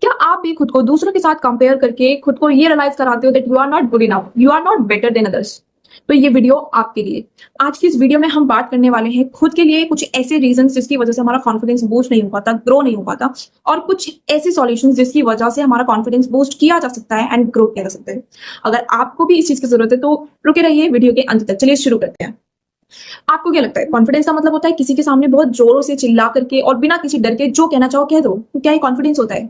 क्या आप भी खुद को दूसरों के साथ कंपेयर करके खुद को ये रियलाइज कराते हो that you are not good enough, you are not better than others? तो ये वीडियो आपके लिए। आज की इस वीडियो में हम बात करने वाले हैं खुद के लिए कुछ ऐसे रीजंस जिसकी वजह से हमारा कॉन्फिडेंस बूस्ट नहीं हो पाता, ग्रो नहीं हो पाता, और कुछ ऐसे सॉल्यूशंस जिसकी वजह से हमारा कॉन्फिडेंस बूस्ट किया जा सकता है एंड ग्रो किया जा सकता है। अगर आपको भी इस चीज की जरूरत है तो रुके रहिए वीडियो के अंत तक। चलिए शुरू करते हैं। आपको क्या लगता है कॉन्फिडेंस का मतलब होता है किसी के सामने बहुत जोरों से चिल्ला करके और बिना किसी डर के जो कहना चाहो कह दो? क्या ये कॉन्फिडेंस होता है?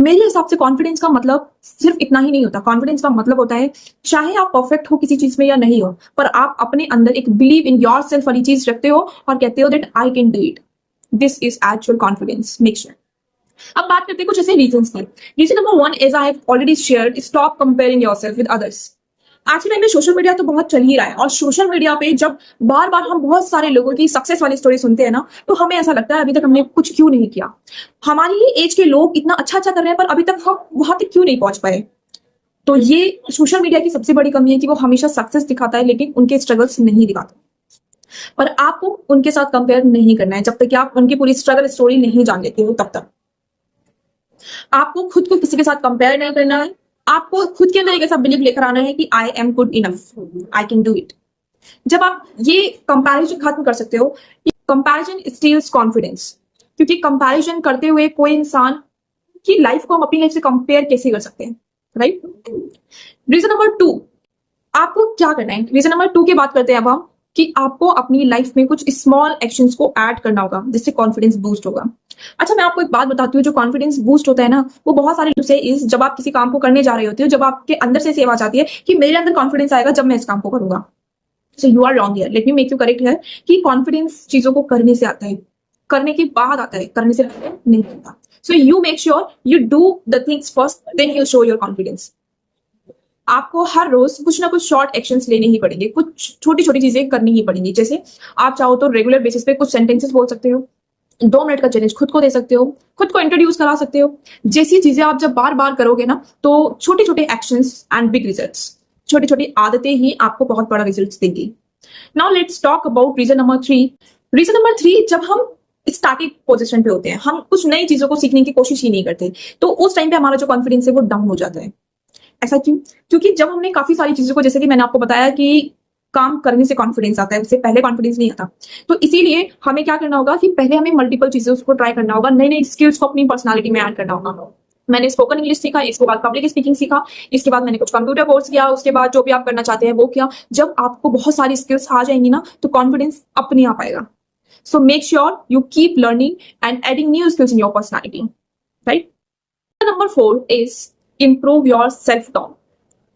मेरे हिसाब से कॉन्फिडेंस का मतलब सिर्फ इतना ही नहीं होता। कॉन्फिडेंस का मतलब होता है चाहे आप परफेक्ट हो किसी चीज में या नहीं हो, पर आप अपने अंदर एक बिलीव इन योर सेल्फ वाली चीज रखते हो और कहते हो that I can do it. This is actual confidence. Make sure. अब बात करते हैं कुछ ऐसे रीजंस की। Reason number 1 is I have already shared, stop comparing yourself with others. आज के टाइम में सोशल मीडिया तो बहुत चल ही रहा है, और सोशल मीडिया पे जब बार बार हम बहुत सारे लोगों की सक्सेस वाली स्टोरी सुनते हैं ना, तो हमें ऐसा लगता है अभी तक हमने कुछ क्यों नहीं किया। हमारी ही एज के लोग इतना अच्छा अच्छा कर रहे हैं, पर अभी तक हम वहां तक क्यों नहीं पहुंच पाए। तो ये सोशल मीडिया की सबसे बड़ी कमी है कि वो हमेशा सक्सेस दिखाता है लेकिन उनके स्ट्रगल्स नहीं दिखाता। पर आपको उनके साथ कंपेयर नहीं करना है जब तक कि आप उनकी पूरी स्ट्रगल स्टोरी नहीं जान लेते हो। तब तक आपको खुद को किसी के साथ कंपेयर नहीं करना है। आपको खुद के अंदर एक ऐसा बिलीव लेकर आना है कि I am good enough, I can do it. जब आप ये कंपैरिजन खत्म कर सकते हो, कंपैरिजन स्टील्स कॉन्फिडेंस, क्योंकि कंपैरिजन करते हुए कोई इंसान की लाइफ को हम अपनी लाइफ से कंपेयर कैसे कर सकते हैं, राइट? रीजन नंबर 2, आपको क्या करना है। रीजन नंबर 2 की बात करते हैं अब हम, कि आपको अपनी लाइफ में कुछ स्मॉल एक्शंस को ऐड करना होगा जिससे कॉन्फिडेंस बूस्ट होगा। अच्छा, मैं आपको एक बात बताती हूँ, जो कॉन्फिडेंस बूस्ट होता है ना, वो बहुत सारे से इस जब आप किसी काम को करने जा रहे होते हो, जब आपके अंदर से सेवा आती है कि मेरे अंदर कॉन्फिडेंस आएगा जब मैं इस काम को करूंगा। So you are wrong here, let me make you correct here, कि कॉन्फिडेंस चीजों को करने से आता है, करने के बाद आता है, करने से नहीं आता। So you make sure you do the things first, then you show your confidence. आपको हर रोज कुछ ना कुछ शॉर्ट एक्शंस लेने ही पड़ेंगे, कुछ छोटी छोटी चीजें करनी ही पड़ेंगी। जैसे आप चाहो तो रेगुलर बेसिस पे कुछ सेंटेंसेस बोल सकते हो, 2 मिनट का चैलेंज खुद को दे सकते हो, खुद को इंट्रोड्यूस करा सकते हो। जैसी चीजें आप जब बार बार करोगे ना, तो छोटे छोटे एक्शंस एंड बिग रिजल्ट्स, छोटी छोटी आदतें ही आपको बहुत बड़ा रिजल्ट देंगी। Now let's talk about reason number 3। Reason number 3, जब हम स्टार्टिंग पोजीशन पे होते हैं, हम कुछ नई चीजों को सीखने की कोशिश ही नहीं करते, तो उस टाइम पे हमारा जो कॉन्फिडेंस है वो डाउन हो जाता है। ऐसा क्यों? क्योंकि जब हमने काफी सारी चीजों को, जैसे कि मैंने आपको बताया कि काम करने से कॉन्फिडेंस आता है, उससे पहले कॉन्फिडेंस नहीं आता। तो इसीलिए हमें क्या करना होगा कि पहले हमें मल्टीपल चीजें उसको ट्राई करना होगा, नई नई स्किल्स को अपनी पर्सनालिटी में ऐड करना होगा। मैंने स्पोकन इंग्लिश सीखा, इसके बाद पब्लिक स्पीकिंग सीखा, इसके बाद मैंने कुछ कंप्यूटर कोर्स किया, उसके बाद जो भी आप करना चाहते हैं वो किया। जब आपको बहुत सारी स्किल्स आ जाएंगी ना, तो कॉन्फिडेंस अपने आप आएगा। So make sure you keep learning and adding new skills in your personality, right? Number 4 is improve your self-talk.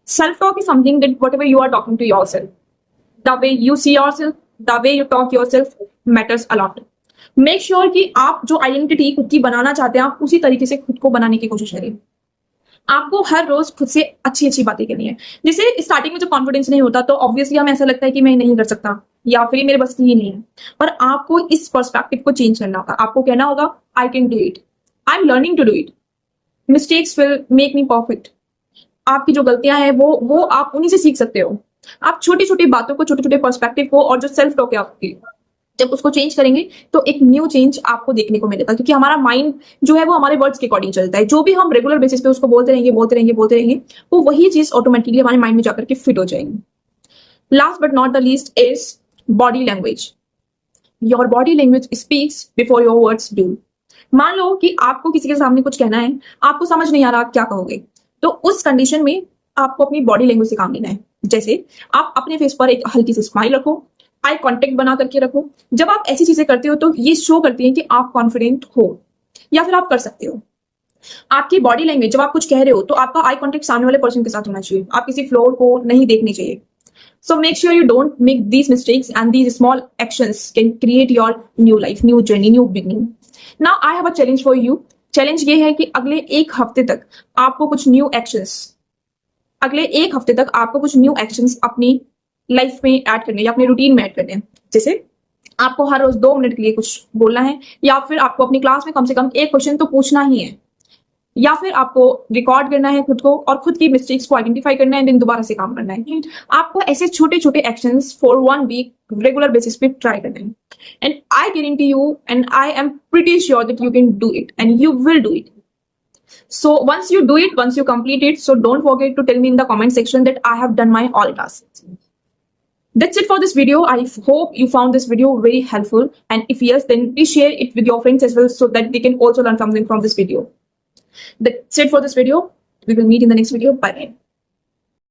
Self-talk is something that whatever you are talking to yourself, the way you see yourself, the way you talk yourself matters a lot. Make sure कि आप जो identity खुद की बनाना चाहते हैं, आप उसी तरीके से खुद को बनाने की कोशिश करिए। आपको हर रोज खुद से अच्छी अच्छी बातें करनी है। जैसे स्टार्टिंग में जब कॉन्फिडेंस नहीं होता तो ऑब्वियसली हमें ऐसा लगता है कि मैं नहीं कर सकता, या फिर मेरे बस की ही नहीं है। पर आपको इस पर्सपेक्टिव को चेंज करना होगा। आपको कहना होगा I can do it, I am learning to do it, mistakes will make me perfect. आपकी जो गलतियां हैं वो आप उन्हीं से सीख सकते हो। आप छोटी छोटी बातों को, छोटे छोटे पर्सपेक्टिव को, और जो सेल्फ टॉक है आपकी, जब उसको चेंज करेंगे तो एक न्यू चेंज आपको देखने को मिलेगा। क्योंकि हमारा माइंड जो है वो हमारे वर्ड्स के अकॉर्डिंग चलता है। जो भी हम रेगुलर बेसिस पे उसको बोलते रहेंगे, वो वही चीज ऑटोमेटिकली हमारे माइंड में जाकर के फिट हो जाएगी। Last but not the least is body language. Your body language speaks before your words do. मान लो कि आपको किसी के सामने कुछ कहना है, आपको समझ नहीं आ रहा आप क्या कहोगे, तो उस कंडीशन में आपको अपनी बॉडी लैंग्वेज से काम लेना है। जैसे आप अपने फेस पर एक हल्की सी स्माइल रखो, आई कांटेक्ट बना करके रखो। जब आप ऐसी चीजें करते हो तो ये शो करती है कि आप कॉन्फिडेंट हो या फिर आप कर सकते हो। आपकी बॉडी लैंग्वेज, जब आप कुछ कह रहे हो तो आपका आई कांटेक्ट सामने वाले पर्सन के साथ होना चाहिए, आप किसी फ्लोर को नहीं देखनी चाहिए। So make sure you don't make these mistakes, and these small actions can create your new life, new journey, new beginning. Now I have a challenge for you. Challenge ये है कि अगले एक हफ्ते तक आपको कुछ न्यू एक्शंस अपनी लाइफ में ऐड करने या अपने रूटीन में ऐड करने हैं। जैसे आपको हर रोज 2 मिनट के लिए कुछ बोलना है, या फिर आपको अपनी क्लास में कम से कम एक क्वेश्चन तो पूछना ही है, या फिर आपको रिकॉर्ड करना है खुद को और खुद की मिस्टेक्स को आइडेंटिफाई करना है, देन दोबारा से काम करना है। आपको ऐसे छोटे छोटे actions for 1 week regular basis पे ट्राई करना है, and I guarantee you and I am pretty sure that you can do it and you will do it. So once you do it, once you complete it, so don't forget to tell me in the comment section that I have done my all tasks. That's it for this video. I hope you found this video very helpful, and if yes, then please share it with your friends as well so that they can also learn something from this video. That's it for this video. We will meet in the next video. Bye.